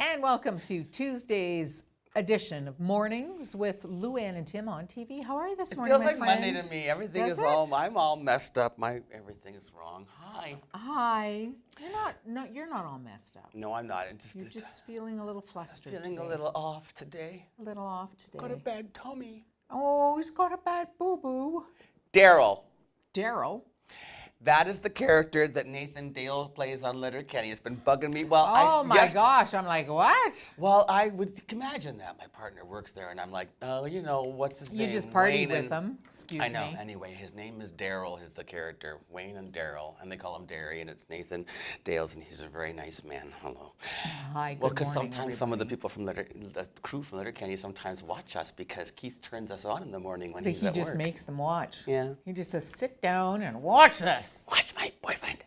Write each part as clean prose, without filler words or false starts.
And welcome to Tuesday's edition of Mornings with Luann and Tim on TV. How are you this morning, It feels like friend? Monday to me. Everything Does is it? I'm all messed up. Everything is wrong. Hi. Hi. You're not all messed up. No, I'm not. You're just feeling a little flustered feeling today. a little off today. A little off today. Got a bad tummy. Oh, he's got a bad boo-boo. Daryl. Daryl? That is the character that Nathan Dale plays on Letterkenny. It's been bugging me. Oh my gosh, I'm like, what? Well, I would imagine that. My partner works there, and I'm like, oh, what's his name? You just partied Wayne with him. Excuse me. I know. Anyway, his name is Daryl, is the character. Wayne and Daryl, and they call him Derry, and it's Nathan Dale's, and he's a very nice man. Hello. Hi, good Well, because morning, sometimes some of the everybody. people from the crew from Letterkenny sometimes watch us because Keith turns us on in the morning when he's He at just work. makes them watch. Yeah. He just says, sit down and watch this. Watch my boyfriend.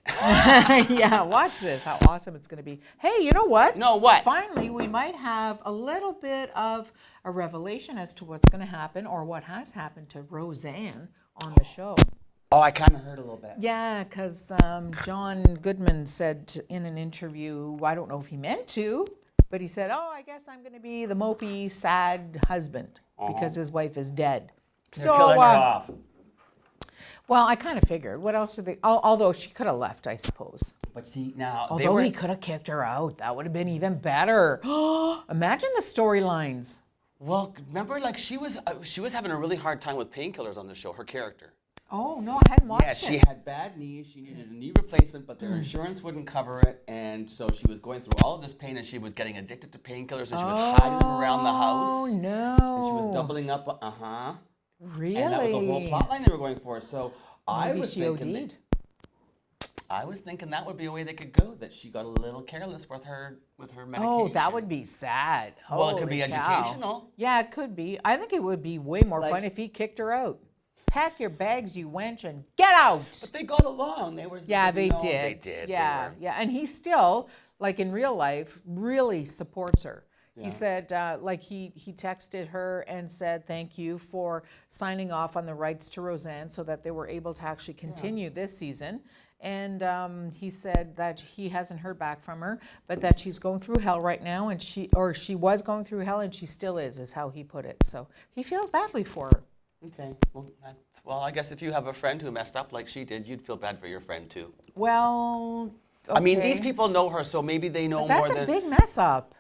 Yeah, watch this. How awesome it's going to be. Hey, you know what? No, what? Finally, we might have a little bit of a revelation as to what's going to happen or what has happened to Roseanne on the show. Oh, I kind of heard a little bit. Yeah, because John Goodman said in an interview, I don't know if he meant to, but he said, oh, I guess I'm going to be the mopey, sad husband because his wife is dead. They're killing her off. Well, I kind of figured. What else did they? Although she could have left, I suppose. But see, now Although he could have kicked her out, that would have been even better. Imagine the storylines. Well, remember, like she was having a really hard time with painkillers on the show. Her character. Oh no, I hadn't watched Yeah, it. she had bad knees. She needed a knee replacement, but their insurance wouldn't cover it, and so she was going through all of this pain, and she was getting addicted to painkillers, and she was hiding them around the house. Oh no. And she was doubling up. Really? And that was the whole plot line they were going for. So Maybe she OD'd. I was thinking that would be a way they could go. That she got a little careless with her medication. Oh, that would be sad. Well, it could be Holy cow. educational. Yeah, it could be. I think it would be way more Like- fun if he kicked her out. Pack your bags, you wench, and get out. But they got along. They were. Yeah, they did. did. They Yeah, were. yeah. And he still, like in real life, really supports her. Yeah. He said, like he texted her and said, thank you for signing off on the rights to Roseanne so that they were able to actually continue this season. And he said that he hasn't heard back from her, but that she's going through hell right now, and she was going through hell, and she still is how he put it. So he feels badly for her. Okay. Well, I guess if you have a friend who messed up like she did, you'd feel bad for your friend too. Well, okay. I mean, these people know her, so maybe they know But more that's a than. big mess up.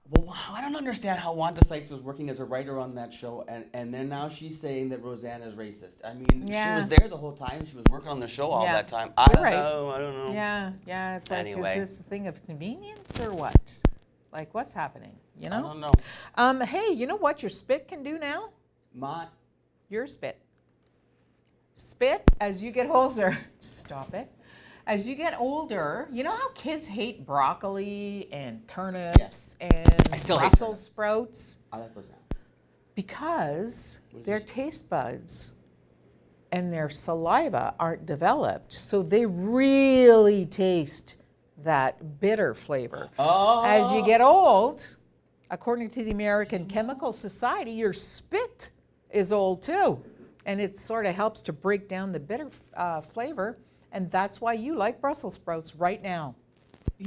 Well, I don't understand how Wanda Sykes was working as a writer on that show, and then now she's saying that Roseanne is racist. I mean, Yeah. she was there the whole time. She was working on the show all Yeah. that time. I You're don't right. know. I don't know. Yeah. It's like, Anyway. is this a thing of convenience or what? Like, what's happening? You I know? don't know. Hey, you know what your spit can do now? My. Your spit. Spit as you get older. Stop it. As you get older, you know how kids hate broccoli and turnips I and still hate Brussels turnips. sprouts? I like those now. Because is their this? taste buds and their saliva aren't developed, so they really taste that bitter flavor. Oh. As you get old, according to the American Chemical Society, your spit is old too, and it sort of helps to break down the bitter flavor, and that's why you like Brussels sprouts right now.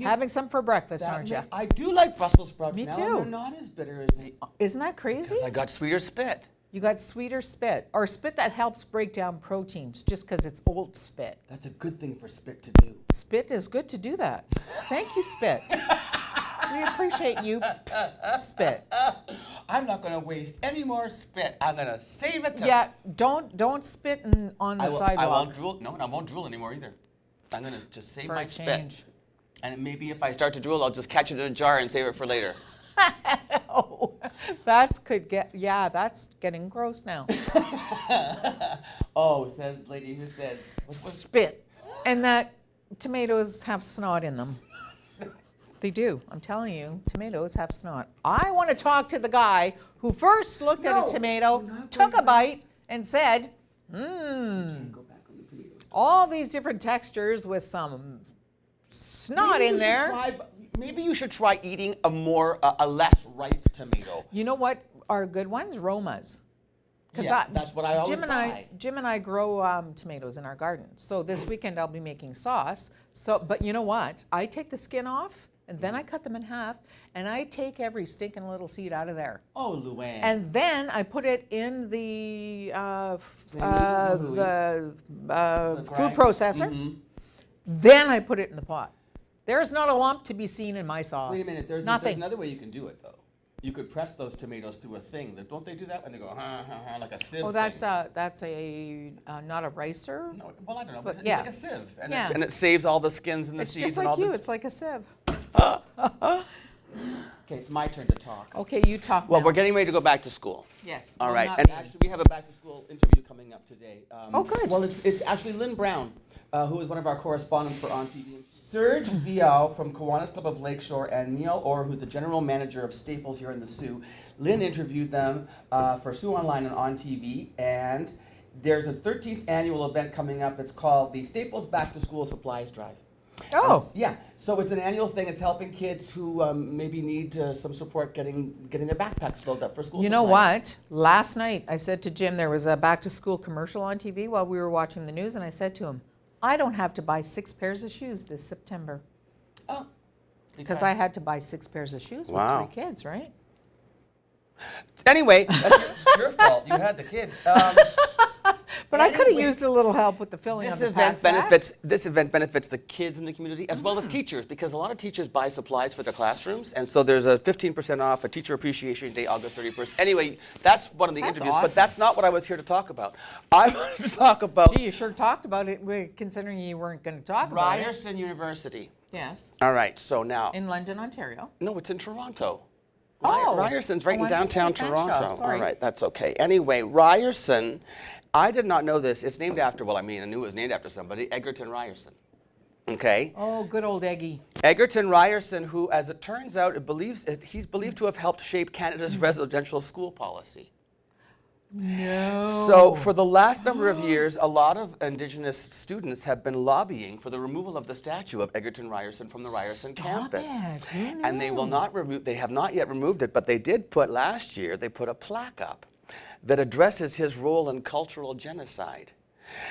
Having some for breakfast, aren't you? I do like Brussels sprouts Me now. too. And they're not as bitter as they. Isn't that crazy? I got sweeter spit. You got sweeter spit, or spit that helps break down proteins just because it's old spit. That's a good thing for spit to do. Spit is good to do that. Thank you, Spit. We appreciate you, Spit. I'm not going to waste any more spit. I'm going to save it. Yeah, don't spit on the sidewalk. I won't drool. No, and I won't drool anymore either. I'm going to just save For my a spit. change. And maybe if I start to drool, I'll just catch it in a jar and save it for later. Oh, that's getting gross now. Oh, says the lady who said. Spit. And that tomatoes have snot in them. They do. I'm telling you, tomatoes have snot. I want to talk to the guy who first looked at a tomato, took a bite, and said, all these different textures with some snot in there. Maybe you should try eating a less ripe tomato. You know what are good ones? Romas. Yeah, that's what I always buy. Jim and I grow tomatoes in our garden. So this weekend I'll be making sauce. But you know what? I take the skin off and then I cut them in half, and I take every stinking little seed out of there. Oh, Luann. And then I put it in the food processor. Then I put it in the pot. There is not a lump to be seen in my sauce. Wait a minute. There's Nothing. another way you can do it, though. You could press those tomatoes through a thing. Don't they do that when they go like a sieve? Oh, that's a not a ricer. No, well, I don't know. But It's yeah. like a sieve, and, Yeah. and it saves all the skins and the It's seeds just and like all you. the. It's like a sieve. Okay, it's my turn to talk. Okay, you talk. Well, now. we're getting ready to go back to school. Yes. All well, right, not and me. actually, we have a back-to-school interview coming up today. Oh, good. Well, it's actually Lynn Brown, who is one of our correspondents for ONNtv. Serge Vial from Kiwanis Club of Lakeshore and Neil Orr, who's the general manager of Staples here in the Sioux. Lynn interviewed them for Sioux Online and ONNtv, and there's a 13th annual event coming up. It's called the Staples Back to School Supplies Drive. Oh. Yeah, so it's an annual thing. It's helping kids who maybe need some support getting their backpacks filled up for school You know supplies. what? Last night I said to Jim, there was a back to school commercial on TV while we were watching the news, and I said to him, I don't have to buy 6 pairs of shoes this September. Oh. Because I had to buy 6 pairs of shoes Wow. with 3 kids, right? Anyway, that's your fault. You had the kids. But I could have Anyway, used a little help with the filling of the pack sacks. This event benefits the kids in the community as well as teachers, because a lot of teachers buy supplies for their classrooms, and so there's a 15% off, a Teacher Appreciation Day, August 31st. Anyway, that's one of the That's interviews, awesome. but that's not what I was here to talk about. I wanted to talk about Gee, you sure talked about it, considering you weren't going to talk about it. Ryerson University. Yes, All right, so now, in London, Ontario. no, it's in Toronto. Oh. Ryerson's right Oh, in I'm thinking downtown of Fanshawe, Toronto. sorry. All right, that's okay. Anyway, Ryerson, I did not know this. It's named after, well, I mean, I knew it was named after somebody, Egerton Ryerson. Okay? Oh, good old Eggy. Egerton Ryerson, who, as it turns out, he's believed to have helped shape Canada's residential school policy. No. So, for the last number of years, a lot of Indigenous students have been lobbying for the removal of the statue of Egerton Ryerson from the Ryerson campus. It. Who And they will knew? not remove. They have not yet removed it, but they did put last year. They put a plaque up that addresses his role in cultural genocide.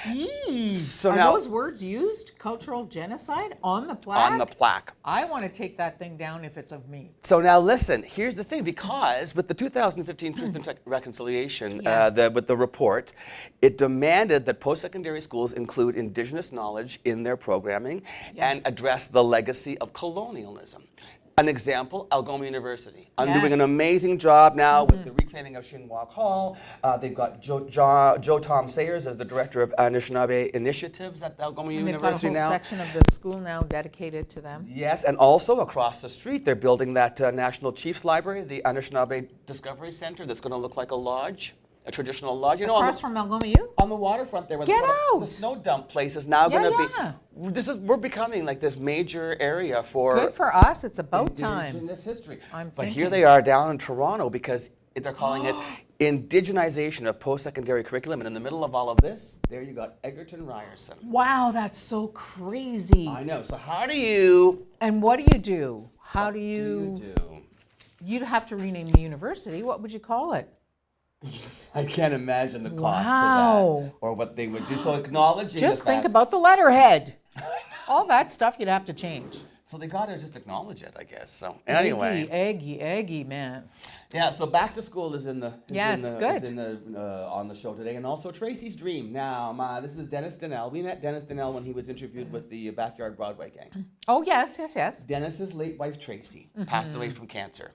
Yee. So Are now- those words used? Cultural genocide on the plaque? On the plaque. I want to take that thing down if it's of me. So now listen, here's the thing, because with the 2015 Truth and Reconciliation, Yes. with the report, it demanded that post-secondary schools include Indigenous knowledge in their programming Yes. and address the legacy of colonialism. An example, Algoma University. I'm doing an Yes. amazing job now with the reclaiming of Shinwalk Hall. They've got Joe Tom Sayers as the director of Anishinaabe initiatives at Algoma And they've got a University whole now. section of the school now dedicated to them. Yes, and also across the street, they're building that National Chiefs Library, the Anishinaabe Discovery Center, that's going to look like a lodge, a traditional lodge. You know, Across from Algoma U? on the waterfront there, where Get the out! snow dump place is now going to Yeah. be. We're becoming like this major area for Good for us. It's about time. Indigenous history. I'm But here thinking. they are down in Toronto because they're calling it indigenization of post-secondary curriculum, and in the middle of all of this, there you got Egerton Ryerson. Wow, that's so crazy. I know. So how do you? And what do you do? How do you? do? You'd have to rename the university. What would you call it? I can't imagine the cost to Wow. that, or what they would do. So acknowledging Just the think fact- about the letterhead. All that stuff you'd have to change. So they got to just acknowledge it, I guess. So anyway, Eggy, man. yeah. So back to school is in the good. on the show today, and also Tracy's dream. Now, this is Dennis Donnell. We met Dennis Donnell when he was interviewed with the Backyard Broadway gang. Oh, yes. Dennis's late wife Tracy passed away from cancer,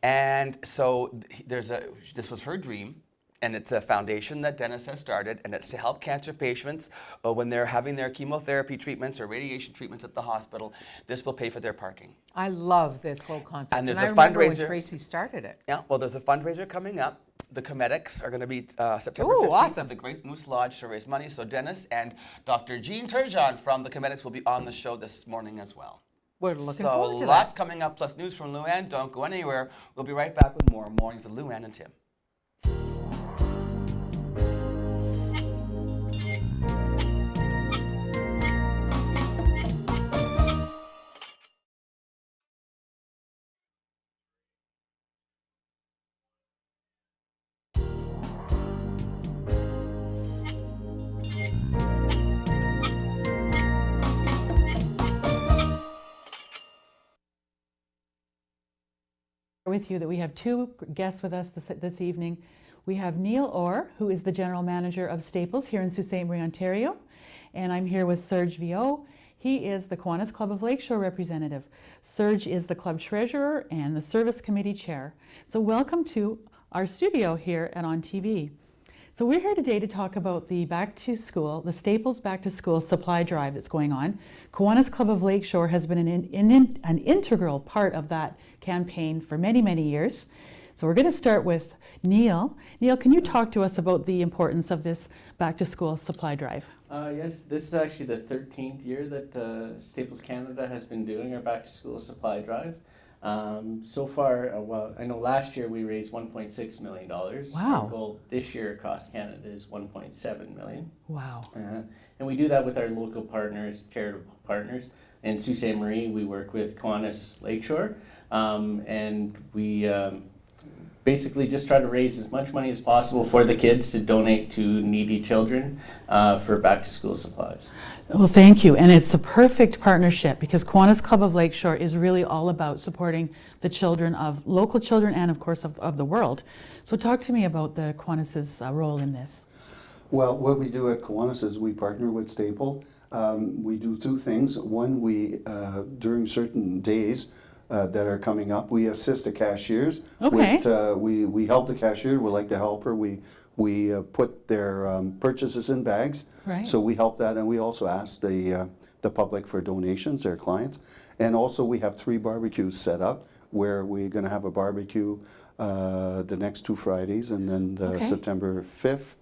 and so this was her dream. And it's a foundation that Dennis has started, and it's to help cancer patients when they're having their chemotherapy treatments or radiation treatments at the hospital. This will pay for their parking. I love this whole concept. And there's I a remember when fundraiser. Tracy started it. Yeah, well, there's a fundraiser coming up. The Comedics are going to be September Ooh, 15th awesome. at the Great Moose Lodge to raise money. So Dennis and Dr. Jean Turgeon from the Comedics will be on the show this morning as well. We're looking So forward to lots that. coming up, plus news from Luann. Don't go anywhere. We'll be right back with more Mornings with Luann and Tim. with you that we have two guests with us this evening. We have Neil Orr, who is the General Manager of Staples here in Sault Ste. Marie, Ontario. And I'm here with Serge Viau. He is the Kiwanis Club of Lakeshore representative. Serge is the club treasurer and the service committee chair. So welcome to our studio here at ONNtv. So we're here today to talk about the back to school, the Staples back to school supply drive that's going on. Kiwanis Club of Lakeshore has been an integral part of that campaign for many, many years. So we're going to start with Neil. Neil, can you talk to us about the importance of this back to school supply drive? Yes, this is actually the 13th year that Staples Canada has been doing our back to school supply drive. So far, well, I know last year we raised $1.6 million. Wow. Our goal this year across Canada is $1.7 million. Wow. And we do that with our local partners, charitable partners. In Sault Ste. Marie, we work with Kiwanis Lakeshore, and we basically just try to raise as much money as possible for the kids to donate to needy children for back to school supplies. Well, thank you. And it's a perfect partnership because Kiwanis Club of Lakeshore is really all about supporting the children of local children and, of course, of the world. So talk to me about the Kiwanis' role in this. Well, what we do at Kiwanis is we partner with Staple. We do two things. One, we during certain days that are coming up, we assist the cashiers. Okay. With, we help the cashier. We like to help her. We put their purchases in bags. Right. So we help that, and we also ask the public for donations, their clients. And also we have 3 barbecues set up where we're going to have a barbecue the next 2 Fridays, and then September 5th.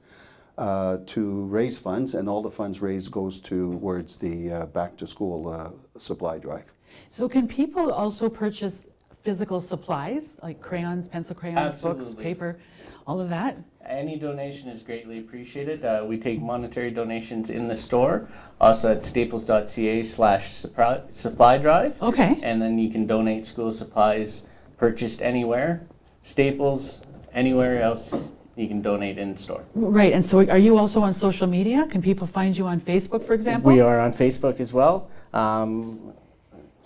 To raise funds, and all the funds raised goes towards the back to school supply drive. So can people also purchase physical supplies like crayons, pencil crayons, books, Absolutely. paper, all of that? Any donation is greatly appreciated. We take monetary donations in the store, also at staples.ca/supply drive. Okay. And then you can donate school supplies purchased anywhere. Staples, anywhere else, you can donate in store. Right, and so are you also on social media? Can people find you on Facebook, for example? We are on Facebook as well.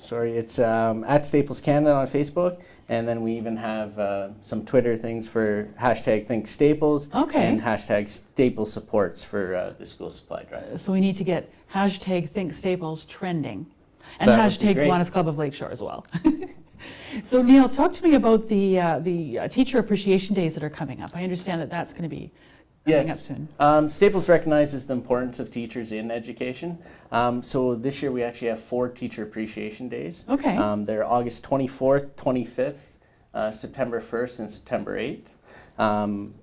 It's at Staples Canada on Facebook, and then we even have some Twitter things for hashtag Think Staples and hashtag Staples Supports for the school supply drive. So we need to get hashtag Think Staples trending, and That would be hashtag great. Kiwanis Club of Lakeshore as well. So Neil, talk to me about the Teacher Appreciation Days that are coming up. I understand that that's going to be coming up soon. Staples recognizes the importance of teachers in education. So this year we actually have 4 Teacher Appreciation Days. Okay. They're August 24th, 25th, September 1st, and September 8th. On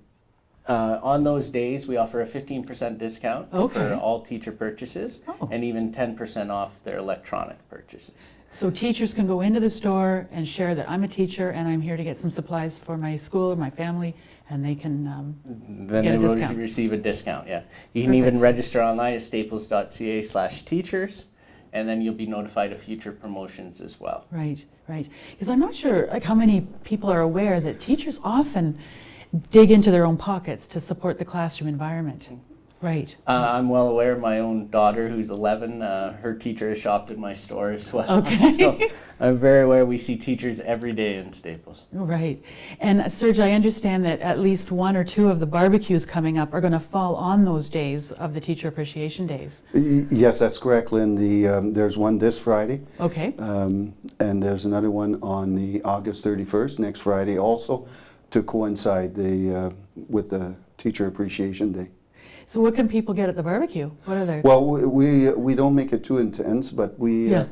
those days, we offer a 15% discount for all teacher purchases and even 10% off their electronic purchases. So teachers can go into the store and share that I'm a teacher and I'm here to get some supplies for my school or my family, and they can Then get a they will discount. receive a discount, yeah. You can even register online at staples.ca/teachers, and then you'll be notified of future promotions as well. Right, right. Because I'm not sure like how many people are aware that teachers often dig into their own pockets to support the classroom environment. Right. I'm well aware. My own daughter, who's 11, her teacher has shopped at my store as well. Okay. So I'm very aware we see teachers every day in Staples. Right. And Serge, I understand that at least 1 or 2 of the barbecues coming up are going to fall on those days of the Teacher Appreciation Days. Yes, that's correct, Lynn. There's one this Friday. Okay. And there's another one on the August 31st, next Friday, also to coincide with the Teacher Appreciation Day. So what can people get at the barbecue? What are there? Well, we don't make it too intense, but you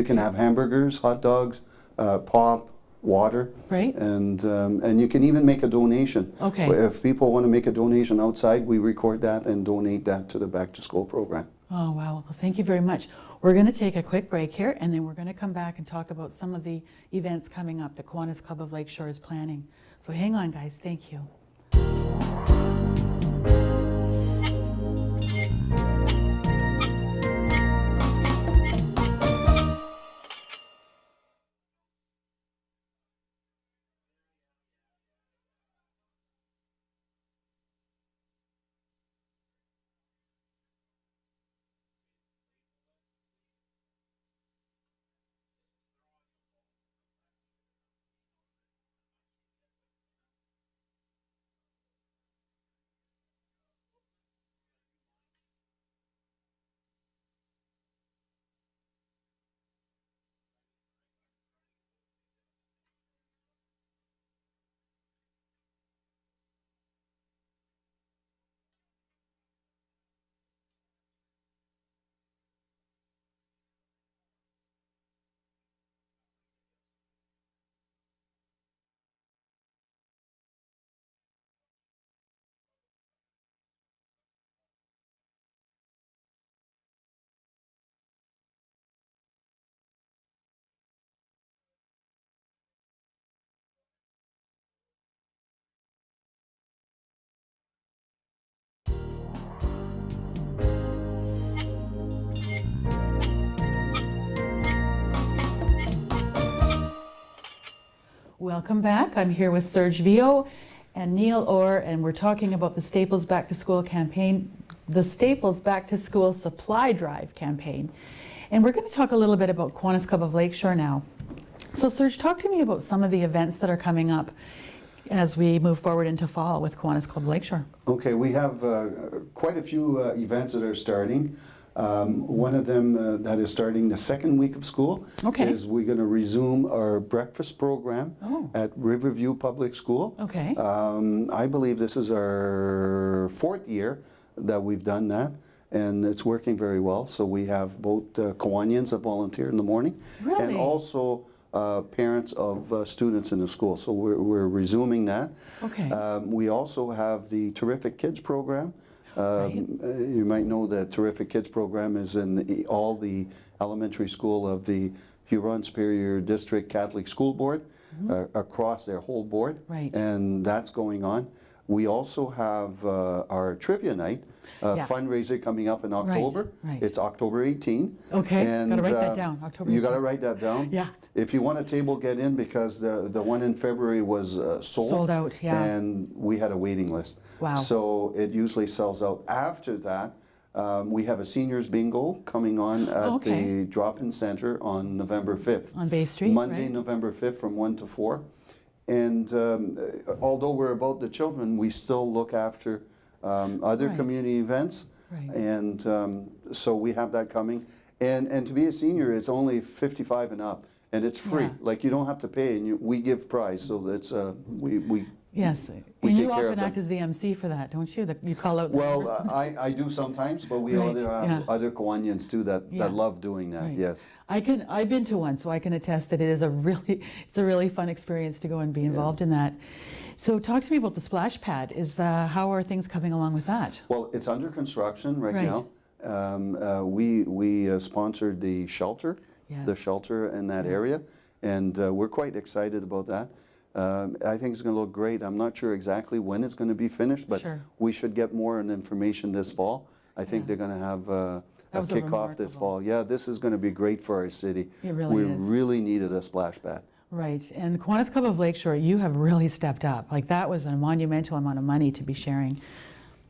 can have hamburgers, hot dogs, pop, water, Right. and you can even make a donation. Okay. If people want to make a donation outside, we record that and donate that to the back to school program. Oh, wow. Well, thank you very much. We're going to take a quick break here, and then we're going to come back and talk about some of the events coming up the Kiwanis Club of Lakeshore is planning. So hang on, guys. Thank you. Welcome back. I'm here with Serge Vio and Neil Orr, and we're talking about the Staples Back to School campaign, the Staples Back to School Supply Drive campaign. And we're going to talk a little bit about Kiwanis Club of Lakeshore now. So Serge, talk to me about some of the events that are coming up as we move forward into fall with Kiwanis Club of Lakeshore. Okay, we have quite a few events that are starting. One of them that is starting the second week of school is we're going to resume our breakfast program at Riverview Public School. Okay. I believe this is our 4th year that we've done that, and it's working very well. So we have both Kiwanians that volunteer in the morning, Really? and also parents of students in the school. So we're resuming that. Okay. We also have the Terrific Kids program. You might know that Terrific Kids program is in all the elementary school of the Huron-Superior District Catholic School Board, across their whole board, Right. and that's going on. We also have our trivia night fundraiser coming up in October. Right. It's October 18. Okay, and, gotta write that down, October You got to 18. write that down. Yeah. If you want a table, get in, because the one in February was sold. Sold out, yeah. And we had a waiting list. Wow. So it usually sells out. After that, we have a seniors bingo coming on at the drop-in center on November 5th. On Bay Street, Monday, right? November 5th from 1 to 4. And although we're about the children, we still look after other Right. community events. Right. And so we have that coming. And to be a senior, it's only 55 and up. And it's free. Yeah. Like, you don't have to pay, and we give prize. So that's, we Yes, we and take you care of often act them. as the MC for that, don't you? You call out the Well, members? I do sometimes, but we Right, other have yeah. other Kiwanians too that Yeah. love doing that. Right. Yes. I've been to one, so I can attest that it's a really fun experience to go and be involved in that. So talk to me about the splash pad. How are things coming along with that? Well, it's under construction right Right. now. We sponsored the shelter, Yes. in that area, and we're quite excited about that. I think it's going to look great. I'm not sure exactly when it's going to be finished, but Sure. we should get more information this fall. I think they're going to have a That was a kickoff this remarkable- fall. Yeah, this is going to be great for our city. It really we is. really needed a splash pad. Right, and Kiwanis Club of Lakeshore, you have really stepped up. Like, that was a monumental amount of money to be sharing.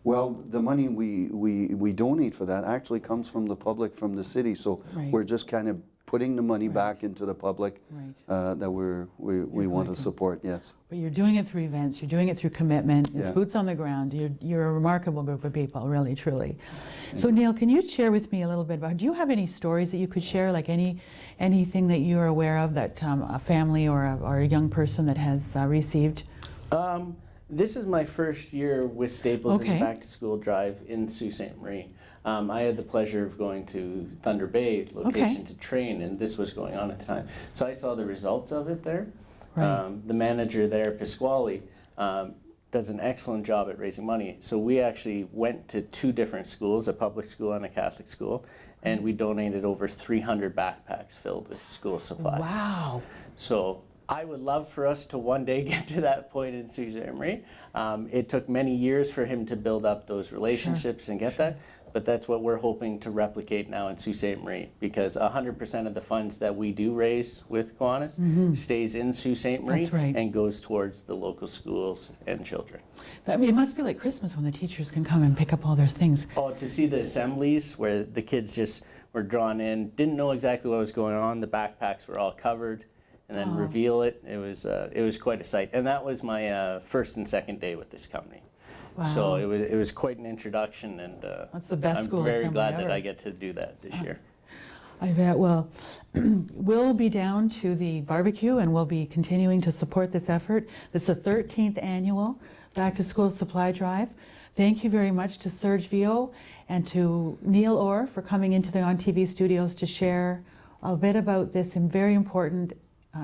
Well, the money we donate for that actually comes from the public, from the city. So Right. we're just kind of putting the money back into the public Right. that we want to support. Yes. But you're doing it through events, you're doing it through commitment, it's Yeah. boots on the ground. You're a remarkable group of people, really, truly. So Neil, can you share with me a little bit about, do you have any stories that you could share, like anything that you're aware of that a family or a young person that has received? This is my first year with Staples in Okay. the Back to School Drive in Sault Ste. Marie. I had the pleasure of going to Thunder Bay location to train, and this was going on at the time. So I saw the results of it there. Right. The manager there, Pasquale, does an excellent job at raising money. So we actually went to 2 different schools, a public school and a Catholic school, and we donated over 300 backpacks filled with school supplies. Wow. So I would love for us to one day get to that point in Sault Ste. Marie. It took many years for him to build up those relationships and get that, but that's what we're hoping to replicate now in Sault Ste. Marie, because 100% of the funds that we do raise with Kiwanis stays in Sault Ste. Marie That's right. and goes towards the local schools and children. I mean, it must be like Christmas when the teachers can come and pick up all their things. Oh, to see the assemblies where the kids just were drawn in, didn't know exactly what was going on, the backpacks were all covered, and then reveal it. It was quite a sight, and that was my first and second day with this company. Wow. So it was quite an introduction, and That's the best I'm school very assembly glad ever. that I get to do that this year. I bet. Well, we'll be down to the barbecue and we'll be continuing to support this effort. This is the 13th annual Back to School Supply Drive. Thank you very much to Serge Vio and to Neil Orr for coming into the ONNtv studios to share a bit about this very important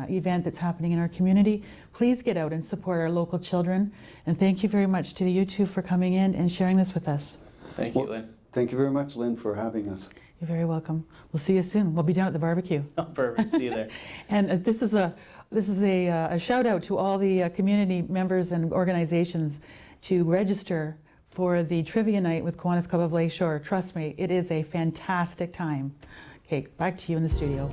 event that's happening in our community. Please get out and support our local children. And thank you very much to you two for coming in and sharing this with us. Thank you, Lynn. Thank you very much, Lynn, for having us. You're very welcome. We'll see you soon. We'll be down at the barbecue. Oh, perfect. See you there. And this is a shout out to all the community members and organizations to register for the trivia night with Kiwanis Club of Lakeshore. Trust me, it is a fantastic time. Okay, back to you in the studio.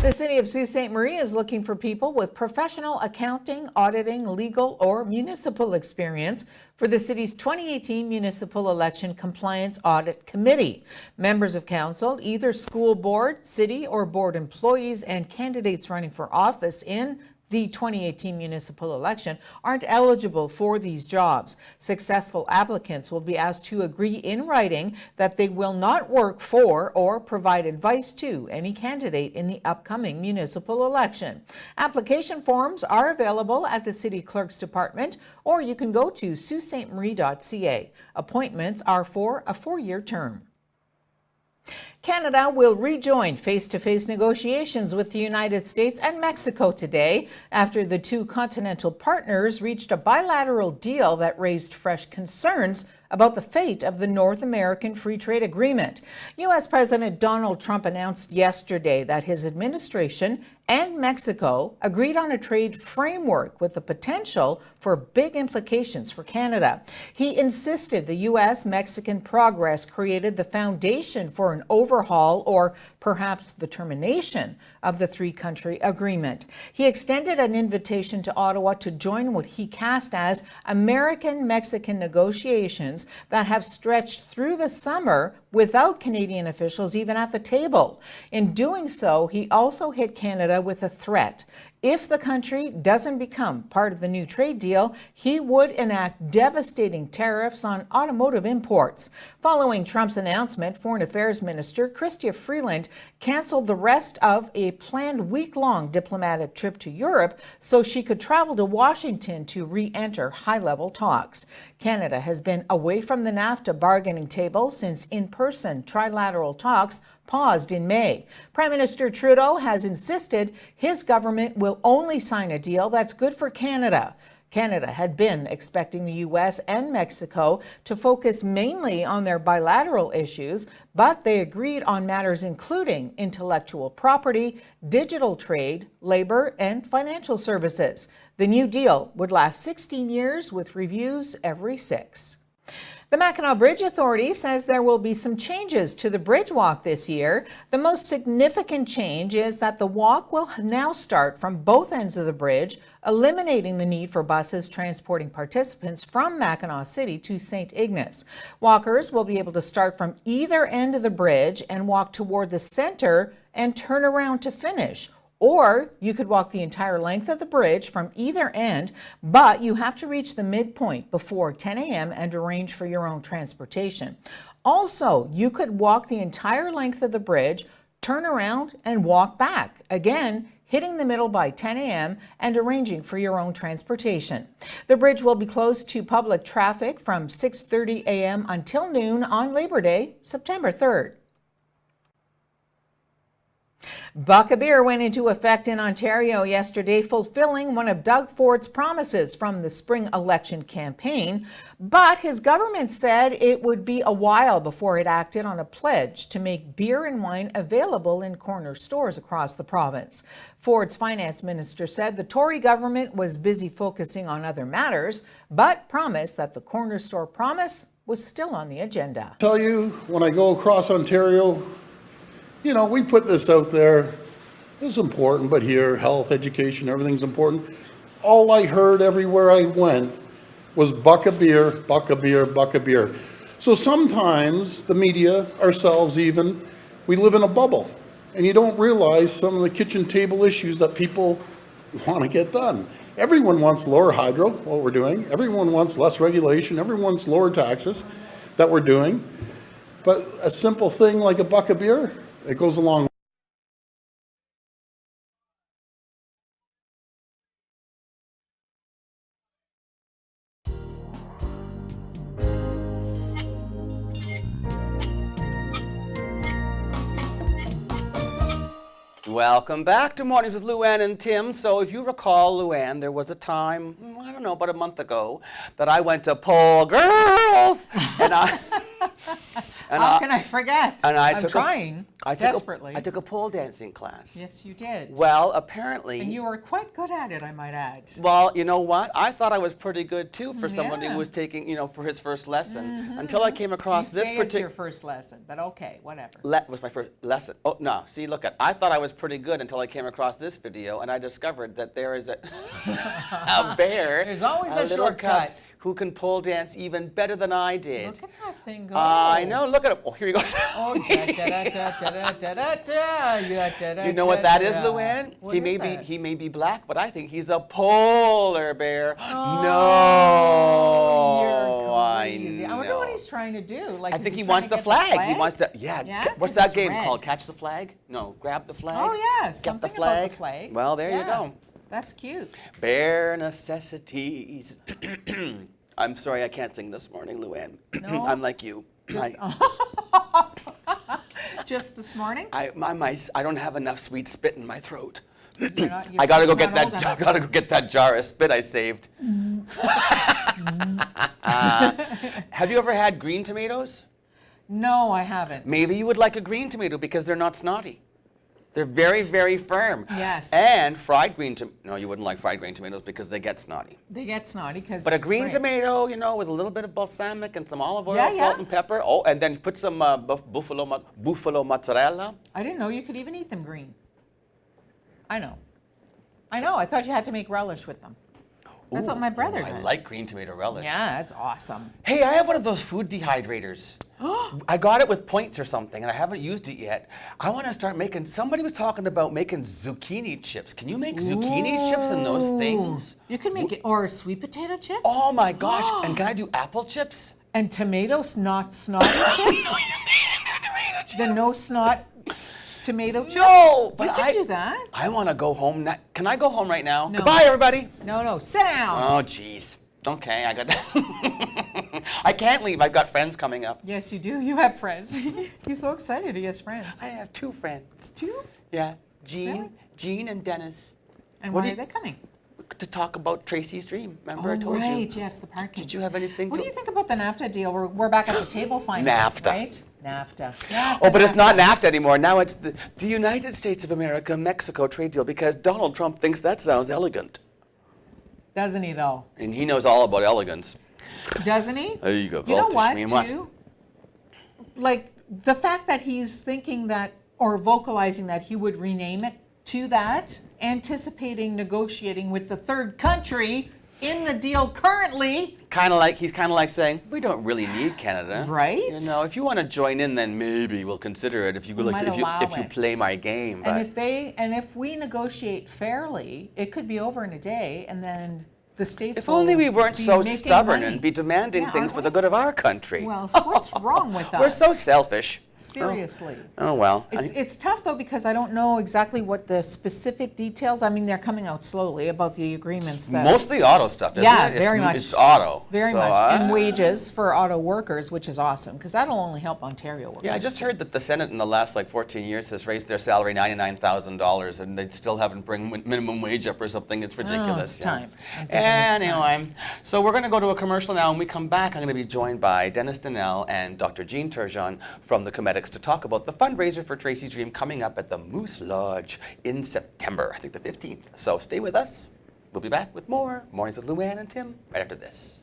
The City of Sault Ste. Marie is looking for people with professional accounting, auditing, legal, or municipal experience for the city's 2018 Municipal Election Compliance Audit Committee. Members of council, either school board, city, or board employees, and candidates running for office in the 2018 municipal election aren't eligible for these jobs. Successful applicants will be asked to agree in writing that they will not work for or provide advice to any candidate in the upcoming municipal election. Application forms are available at the City Clerk's Department, or you can go to saultstemarie.ca. Appointments are for a 4-year term. Canada will rejoin face-to-face negotiations with the United States and Mexico today after the two continental partners reached a bilateral deal that raised fresh concerns about the fate of the North American Free Trade Agreement. U.S. President Donald Trump announced yesterday that his administration and Mexico agreed on a trade framework with the potential for big implications for Canada. He insisted the U.S.-Mexican progress created the foundation for an overhaul or perhaps the termination of the three-country agreement. He extended an invitation to Ottawa to join what he cast as American-Mexican negotiations that have stretched through the summer without Canadian officials even at the table. In doing so, he also hit Canada with a threat. If the country doesn't become part of the new trade deal, he would enact devastating tariffs on automotive imports. Following Trump's announcement, Foreign Affairs Minister Chrystia Freeland canceled the rest of a planned week-long diplomatic trip to Europe so she could travel to Washington to re-enter high-level talks. Canada has been away from the NAFTA bargaining table since in-person trilateral talks paused in May. Prime Minister Trudeau has insisted his government will only sign a deal that's good for Canada. Canada had been expecting the U.S. and Mexico to focus mainly on their bilateral issues, but they agreed on matters including intellectual property, digital trade, labor, and financial services. The new deal would last 16 years with reviews every 6. The Mackinac Bridge Authority says there will be some changes to the bridge walk this year. The most significant change is that the walk will now start from both ends of the bridge, eliminating the need for buses transporting participants from Mackinac City to St. Ignace. Walkers will be able to start from either end of the bridge and walk toward the center and turn around to finish. Or you could walk the entire length of the bridge from either end, but you have to reach the midpoint before 10 a.m. and arrange for your own transportation. Also, you could walk the entire length of the bridge, turn around, and walk back. Again, hitting the middle by 10 a.m. and arranging for your own transportation. The bridge will be closed to public traffic from 6:30 a.m. until noon on Labor Day, September 3rd. Buck a Beer went into effect in Ontario yesterday, fulfilling one of Doug Ford's promises from the spring election campaign. But his government said it would be a while before it acted on a pledge to make beer and wine available in corner stores across the province. Ford's finance minister said the Tory government was busy focusing on other matters, but promised that the corner store promise was still on the agenda. Tell you, when I go across Ontario, you know, we put this out there. It's important, but here, health, education, everything's important. All I heard everywhere I went was buck a beer, buck a beer, buck a beer. So sometimes the media, ourselves even, we live in a bubble, and you don't realize some of the kitchen table issues that people want to get done. Everyone wants lower hydro, what we're doing. Everyone wants less regulation. Everyone wants lower taxes, that we're doing. But a simple thing like a buck a beer, it goes along. Welcome back to Mornings with Luann and Tim. So if you recall, Luann, there was a time, I don't know, about a month ago, that I went to Poll Girls, and And How can I forget? and I I'm took trying desperately. I took a pole dancing class. Yes, you did. Well, apparently. And you were quite good at it, I might add. Well, you know what? I thought I was pretty good too for someone Yeah. who was taking, for his first lesson. Until I came across You this say it's your particular. first lesson, but okay, whatever. Was my first lesson. Oh no! See, look at. I thought I was pretty good until I came across this video, and I discovered that there is a bear. There's always a little shortcut. cub who can pole dance even better than I did. Look at that thing go. I know. Look at him. Oh, here he goes. Oh, da-da-da-da-da-da-da-da. You know what that is, Luann? What He is may that? be black, but I think he's a polar bear. Oh, No, you're I crazy. I wonder what know. he's trying to do. Like, I is think he trying wants to the get flag. He wants to. Yeah, What's 'cause that it's game red. called? Catch the flag? No, grab the flag. Oh yeah, Get something the flag. about the flag. Well, there you Yeah, go. That's cute. Bare necessities. I'm sorry, I can't sing this morning, Luann. No? I'm like you. Just this morning? I don't have enough sweet spit in my throat. You're not- your I gotta go spit's get not old that. I enough. gotta go get that jar of spit I saved. Have you ever had green tomatoes? No, I haven't. Maybe you would like a green tomato because they're not snotty. They're very, very firm. Yes. And fried green no, you wouldn't like fried green tomatoes because they get snotty. They get snotty because. But a green tomato, with a little bit of balsamic and some olive oil, Yeah, salt yeah. and pepper. Oh, and then put some buffalo mozzarella. I didn't know you could even eat them green. I know. I thought you had to make relish with them. That's what my brother does. I like green tomato relish. Yeah, that's awesome. Hey, I have one of those food dehydrators. I got it with points or something, and I haven't used it yet. I want to start making. Somebody was talking about making zucchini chips. Can you make zucchini chips in those things? You can make it, or sweet potato chips. Oh my gosh! And can I do apple chips? And tomatoes, not snotty chips. The no snot tomato chips. No, but You could do that. I want to go home. Can I go home right now? No. Goodbye, everybody. No, sit down. Oh, jeez. Okay, I got. I can't leave. I've got friends coming up. Yes, you do. You have friends. He's so excited he has friends. I have 2 friends. 2? Yeah, Really? Jean and Dennis. And What why do are they coming? To talk about Tracy's dream. Remember I Oh, told right, you. yes, the parking. Did you have anything What to? do you think about the NAFTA deal? We're back at the table finally, NAFTA. right? NAFTA. Oh, but it's not NAFTA anymore. Now it's the United States of America Mexico trade deal because Donald Trump thinks that sounds elegant. Doesn't he, though? And he knows all about elegance. Doesn't he? There you go. You know Voltage what, mean what? too? Like, the fact that he's thinking that, or vocalizing that he would rename it to that, anticipating negotiating with the third country in the deal currently. He's kind of like saying, we don't really need Canada. Right. If you want to join in, then maybe we'll consider it if you might allow if you it. play my game. And But if we negotiate fairly, it could be over in a day, and then the states if will only we weren't be so making stubborn money. and be demanding Yeah, things aren't for the we? good of our country. Well, what's wrong with us? We're so selfish. Seriously. Oh well. It's tough, though, because I don't know exactly what the specific details, I mean, they're coming out slowly about the agreements that. Mostly auto stuff, isn't Yeah, it? very much. It's auto. Very So, much. And wages for auto workers, which is awesome, because that'll only help Ontario workers. Yeah, I just heard that the Senate in the last 14 years has raised their salary $99,000, and they still haven't bring minimum wage up or something. It's ridiculous. it's time. I'm thinking it's time. Anyway, so we're going to go to a commercial now. When we come back, I'm going to be joined by Dennis Donnell and Dr. Jean Turgeon from the Comedics to talk about the fundraiser for Tracy's Dream coming up at the Moose Lodge in September, I think the 15th. So stay with us. We'll be back with more Mornings with Luann and Tim right after this.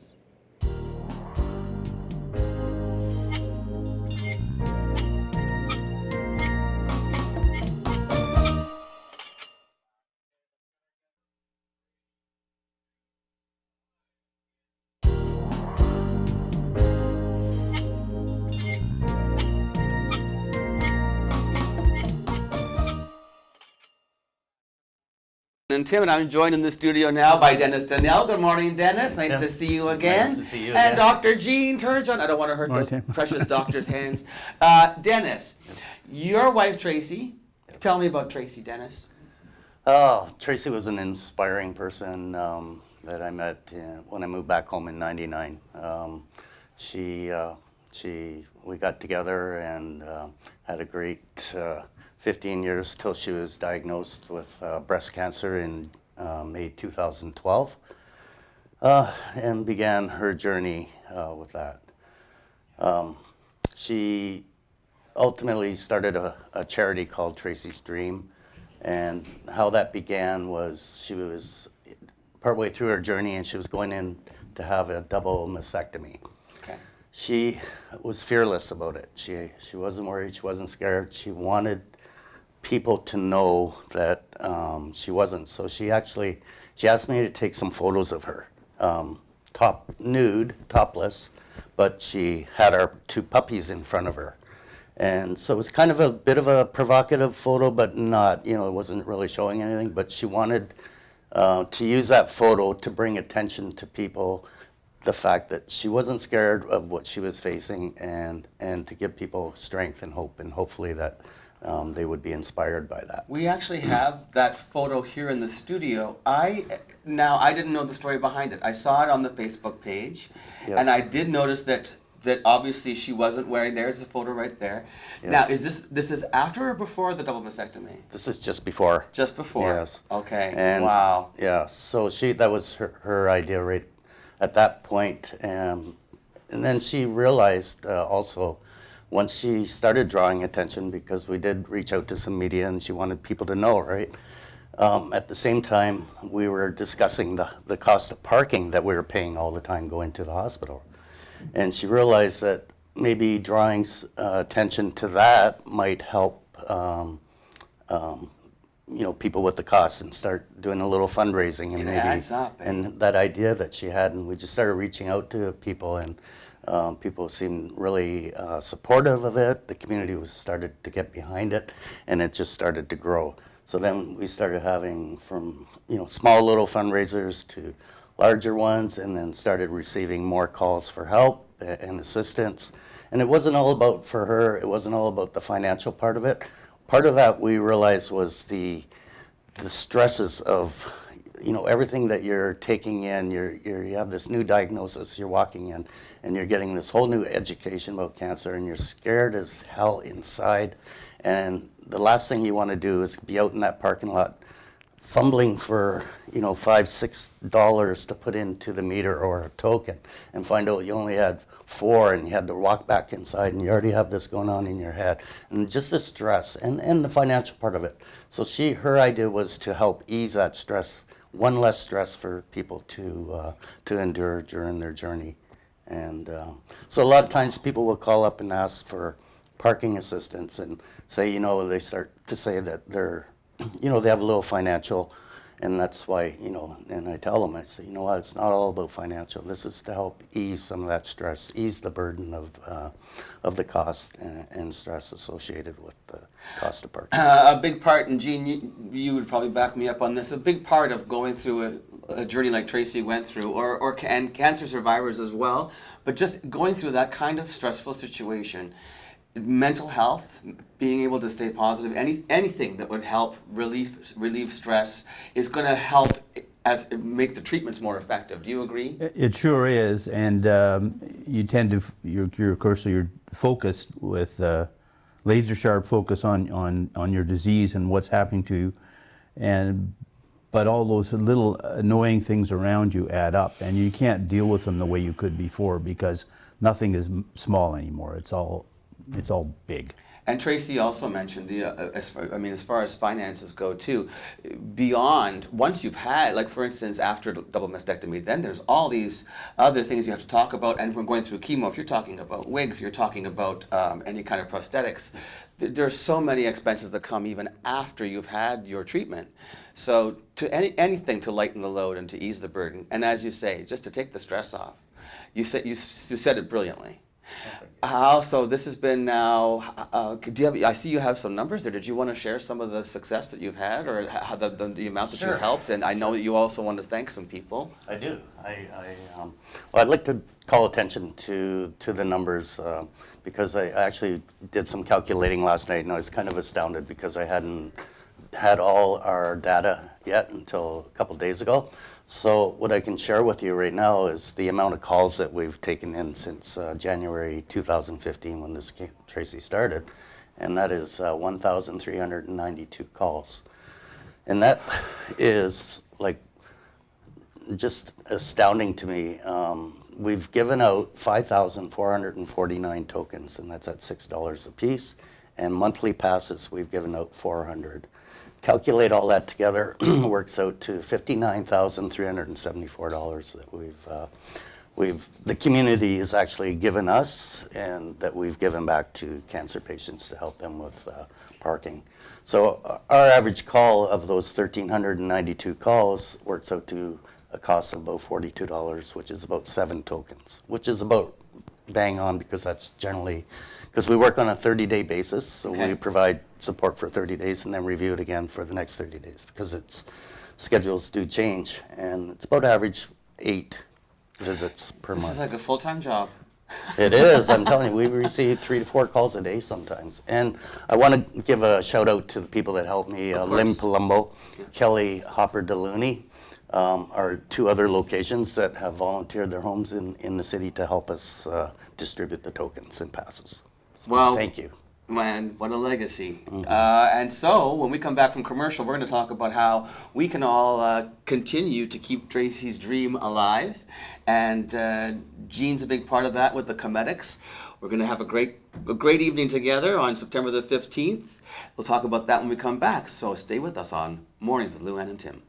And Tim, and I'm joined in the studio now by Dennis Donnell. Good morning, Dennis. Nice to see you again. Nice to see you And again. Dr. Jean Turgeon. I don't want to hurt Morning, those Tim. precious doctor's hands. Dennis, your wife Tracy. Tell me about Tracy, Dennis. Oh, Tracy was an inspiring person that I met when I moved back home in '99. We got together and had a great 15 years till she was diagnosed with breast cancer in May 2012, and began her journey with that. she ultimately started a charity called Tracy's Dream. And how that began was she was partway through her journey and she was going in to have a double mastectomy. Okay. She was fearless about it. She wasn't worried, she wasn't scared. She wanted people to know that she wasn't. So she asked me to take some photos of her, nude, topless, but she had our 2 puppies in front of her. And so it was kind of a bit of a provocative photo, but not, it wasn't really showing anything. But she wanted to use that photo to bring attention to people, the fact that she wasn't scared of what she was facing, and to give people strength and hope, and hopefully that they would be inspired by that. We actually have that photo here in the studio. I didn't know the story behind it. I saw it on the Facebook page, Yes. and I did notice that obviously she wasn't wearing. There's the photo right there. Yes. Now, this is after or before the double mastectomy? This is just before. Just before. Yes. Okay. And wow. yeah, so that was her idea right at that point. And then she realized also, once she started drawing attention, because we did reach out to some media and she wanted people to know, right? At the same time, we were discussing the cost of parking that we were paying all the time going to the hospital. And she realized that maybe drawing attention to that might help people with the costs, and start doing a little fundraising, and It maybe adds up, eh? and that idea that she had, and we just started reaching out to people, and people seemed really supportive of it. The community started to get behind it, and it just started to grow. So then we started having from small little fundraisers to larger ones, and then started receiving more calls for help and assistance. And it wasn't all about, for her, it wasn't all about the financial part of it. Part of that we realized was the stresses of everything that you're taking in. You have this new diagnosis, you're walking in, and you're getting this whole new education about cancer, and you're scared as hell inside. And the last thing you want to do is be out in that parking lot fumbling for $5-6 to put into the meter or a token, and find out you only had 4 and you had to walk back inside, and you already have this going on in your head, and just the stress and the financial part of it. So her idea was to help ease that stress, one less stress for people to endure during their journey. And so a lot of times people will call up and ask for parking assistance, and say, they start to say that they're they have a little financial, and that's why, and I tell them, I say, what, it's not all about financial. This is to help ease some of that stress, ease the burden of the cost and stress associated with the cost of parking. A big part, and Jean, you would probably back me up on this, a big part of going through a journey like Tracy went through, and cancer survivors as well, but just going through that kind of stressful situation, mental health, being able to stay positive, anything that would help relieve stress is going to help make the treatments more effective. Do you agree? It sure is, and you tend to you're focused with laser sharp focus on your disease and what's happening to you, but all those little annoying things around you add up, and you can't deal with them the way you could before, because nothing is small anymore. It's all big. And Tracy also mentioned as far as finances go too, beyond, once you've had, like for instance, after double mastectomy, then there's all these other things you have to talk about. And when going through chemo, if you're talking about wigs, you're talking about any kind of prosthetics, there's so many expenses that come even after you've had your treatment. So to anything to lighten the load and to ease the burden, and as you say, just to take the stress off. You said it brilliantly. So this has been now, I see you have some numbers there. Did you want to share some of the success that you've had, or how the amount that Sure. you've helped? And I know that you also want to thank some people. I do. I'd like to call attention to the numbers, because I actually did some calculating last night, and I was kind of astounded because I hadn't had all our data yet until a couple days ago. So what I can share with you right now is the amount of calls that we've taken in since January 2015, when this Tracy started, and that is 1,392 calls. And that is like just astounding to me, we've given out 5,449 tokens, and that's at $6 a piece. And monthly passes, we've given out 400. Calculate all that together, works out to $59,374 that the community has actually given us, and that we've given back to cancer patients to help them with parking. So our average call of those 1,392 calls works out to a cost of about $42, which is about 7 tokens, which is about bang on, because that's generally, because we work on a 30-day basis, so Okay. we provide support for 30 days and then review it again for the next 30 days, because its schedules do change, and it's about average 8 visits per This month. is like a full-time job. It is, I'm telling you, we receive 3 to 4 calls a day sometimes. And I want to give a shout out to the people that helped me, Of Lynn course. Palumbo, Kelly Hopper-DeLooney, are 2 other locations that have volunteered their homes in the city to help us distribute the tokens and passes. So Well, thank you. Man, what a legacy. And so, when we come back from commercial, we're going to talk about how we can all continue to keep Tracy's dream alive. And Jean's a big part of that with the Comedics. We're going to have a great evening together on September the 15th. We'll talk about that when we come back. So stay with us on Mornings with Lou Ann and Tim.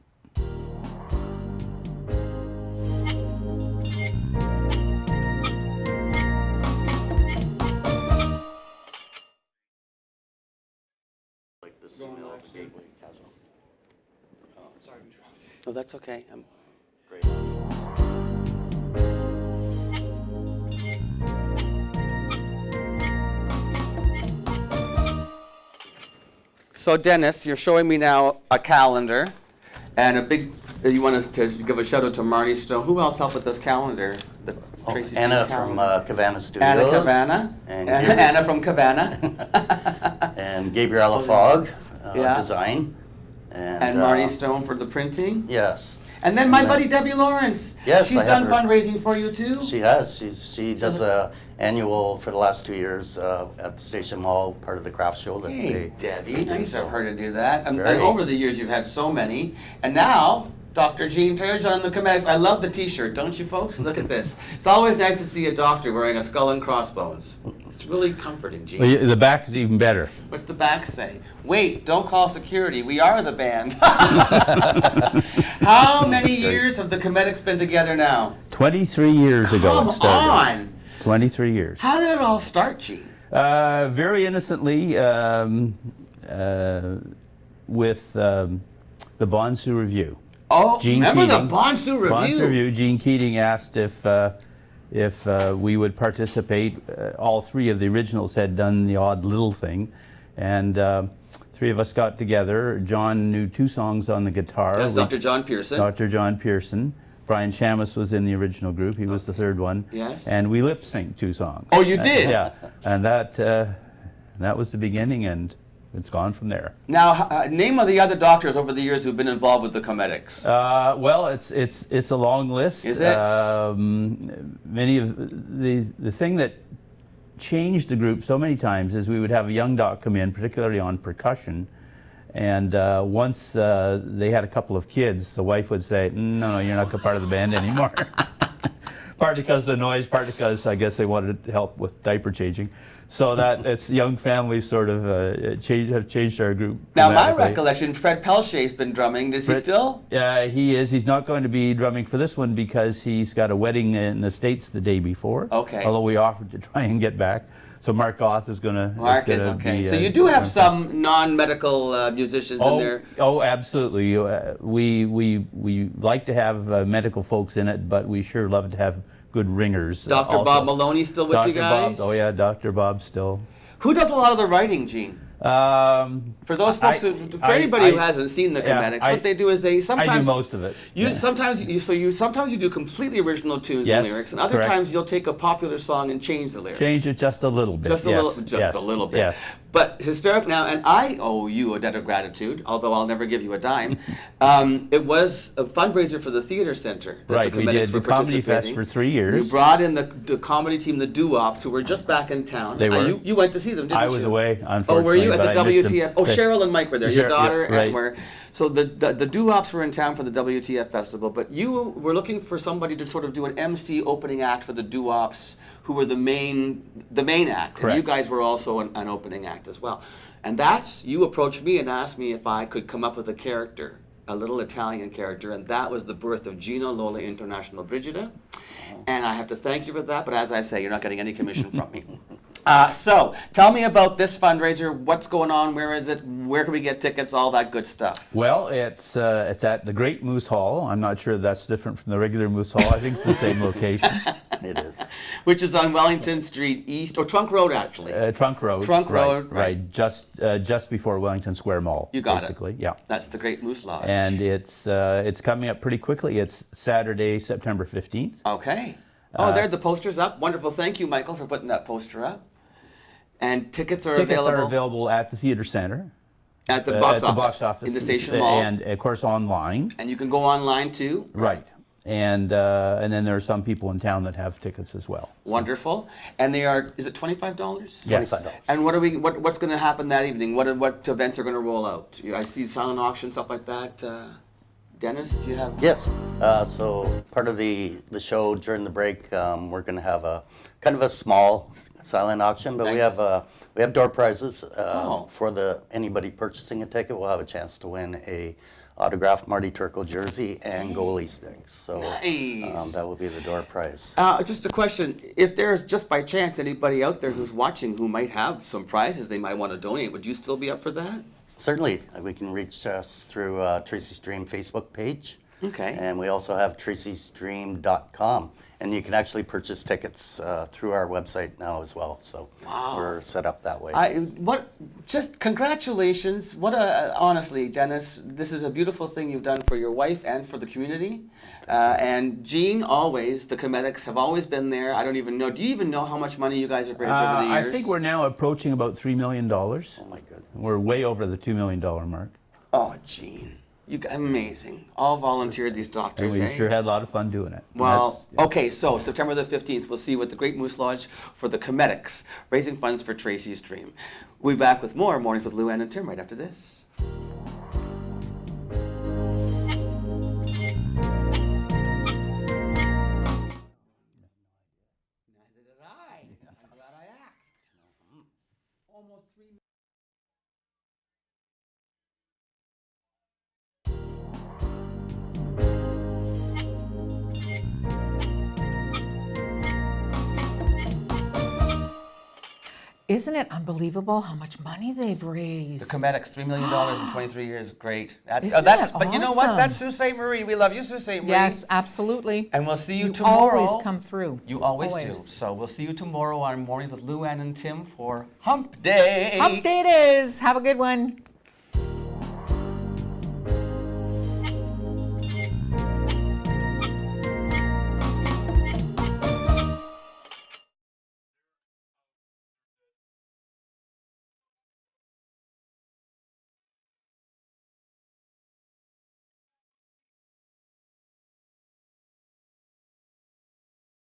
Oh, that's okay. So Dennis, you're showing me now a calendar and a big, you want us to give a shout out to Marty Stone. Who else helped with this calendar? The Tracy Anna Jean from calendar. Cabana Studios. Anna Cabana. And Anna from Cabana. and Gabriella Fogg, Yeah. design. And Marty Stone for the printing. Yes. And then my buddy Debbie Lawrence. Yes, She's I have done her. fundraising for you too. She has. She does a annual for the last 2 years at the Station Mall, part of the craft show that Hey, they Debbie, do, nice so. of her to do that. And Very. over the years, you've had so many. And now, Dr. Jean Turgeon on the Comedics. I love the T-shirt, don't you, folks? Look at this. It's always nice to see a doctor wearing a skull and crossbones. It's really comforting, Jean. Well, the back is even better. What's the back say? Wait, don't call security. We are the band. How many years have the Comedics been together now? 23 years ago Come it started. on. 23 years. How did it all start, Jean? Very innocently with the Bonsu Review. Oh, Gene remember Keating. the Bonsu Review? Bonsu Review. Gene Keating asked if we would participate. All 3 of the originals had done the odd little thing, and 3 of us got together. John knew 2 songs on the guitar. That's Dr. John Pearson. Dr. John Pearson. Brian Shamus was in the original group. He was the 3rd one. Yes. And we lip synced 2 songs. Oh, you did? Yeah. And that was the beginning, and it's gone from there. Now, name of the other doctors over the years who've been involved with the Comedics. Well, it's a long list. Is it? Many of the thing that changed the group so many times is we would have a young doc come in, particularly on percussion, and once they had a couple of kids, the wife would say, "No, you're not a part of the band anymore." Partly because of the noise, partly because I guess they wanted help with diaper changing. So that it's young families sort of have changed our group. Now, my dramatically. recollection, Fred Pelchat's been drumming. Is he Fred- still? Yeah, he is. He's not going to be drumming for this one because he's got a wedding in the States the day before. Okay. Although we offered to try and get back. So Mark Goth is going to. Mark is okay. So you do have some non-medical musicians in there. Oh, absolutely. We like to have medical folks in it, but we sure love to have good ringers. Dr. also. Bob Maloney still with Dr. you guys? Bob. Oh yeah, Dr. Bob still. Who does a lot of the writing, Gene? For those folks, for anybody who hasn't seen the Comedics, what they do is they sometimes I do most of it. Sometimes you do completely original tunes Yes, and lyrics, and other correct. times you'll take a popular song and change the lyrics. Change it just a little bit. Just a yes, little, just yes, a little bit. Yes. But historic now, and I owe you a debt of gratitude, although I'll never give you a dime. It was a fundraiser for the theater center. That Right, the we Comedics did were the Comedy Fest participating. for 3 years. You brought in the comedy team, the Doo-Wops, who were just back in town. They were. You went to see them, didn't you? I was away, Oh, unfortunately. were you at but the I missed them. WTF? Oh, Cheryl and Mike were there. Your daughter right. and were. So the doo-wops were in town for the WTF festival, but you were looking for somebody to sort of do an MC opening act for the doo-wops, who were the main act. Correct. And you guys were also an opening act as well. And you approached me and asked me if I could come up with a character, a little Italian character, and that was the birth of Gino Lola International Brigida. And I have to thank you for that, but as I say, you're not getting any commission from me. So, tell me about this fundraiser. What's going on? Where is it? Where can we get tickets? All that good stuff. Well, it's at the Great Moose Hall. I'm not sure that's different from the regular Moose Hall. I think it's the same location. It is. Which is on Wellington Street East, or Trunk Road, actually. Trunk Road. Trunk Road, right. Right. Just before Wellington Square Mall. You got basically. it. Yeah. That's the Great Moose Lodge. And it's coming up pretty quickly. It's Saturday, September 15th. Okay. Oh, there the poster's up. Wonderful. Thank you, Michael, for putting that poster up. And tickets are available At the theater center. at the at box office in the station mall, and of course online. and you can go online too. Right. And then there are some people in town that have tickets as well. Wonderful. And they are. Is it $25? Yes. $25. And what's going to happen that evening? What events are going to roll out? I see silent auction, stuff like that. Dennis, do you have? Yes. So part of the show during the break, we're going to have a kind of a small silent auction, but Nice. we have door prizes Oh. for anybody purchasing a ticket. We'll have a chance to win a autographed Marty Turkle jersey and goalie sticks. So Nice. that will be the door prize. Just a question. If there's just by chance anybody out there who's watching who might have some prizes they might want to donate, would you still be up for that? Certainly, we can reach us through Tracy's Dream Facebook page. Okay. And we also have tracysdream.com. And you can actually purchase tickets through our website now as well. So we're set up that way. Just congratulations. Honestly, Dennis, this is a beautiful thing you've done for your wife and for the community. And Jean, always, the Comedics have always been there. I don't even know. Do you even know how much money you guys have raised over the years? I think we're now approaching about $3 million. Oh my goodness. We're way over the $2 million mark. Oh, Jean. Amazing. All volunteered, these And doctors, we eh? sure had a lot of fun doing it. Well, okay, so September the 15th, we'll see you at the Great Moose Lodge for the Comedics, raising funds for Tracy's Dream. We'll be back with more Mornings with Lou Ann and Tim right after this. Neither did I. I'm glad I asked. Almost 3 million. Isn't it unbelievable how much money they've raised? The Comedics, $3 million in 23 years. Great. Isn't that But you know what? awesome? That's Sault Ste. Marie. We love you, Sault Ste. Marie. Yes, absolutely. And we'll see you You tomorrow. always come through. You always do. Always. So we'll see you tomorrow on Mornings with Lou Ann and Tim for Hump Day. Hump day it is. Have a good one.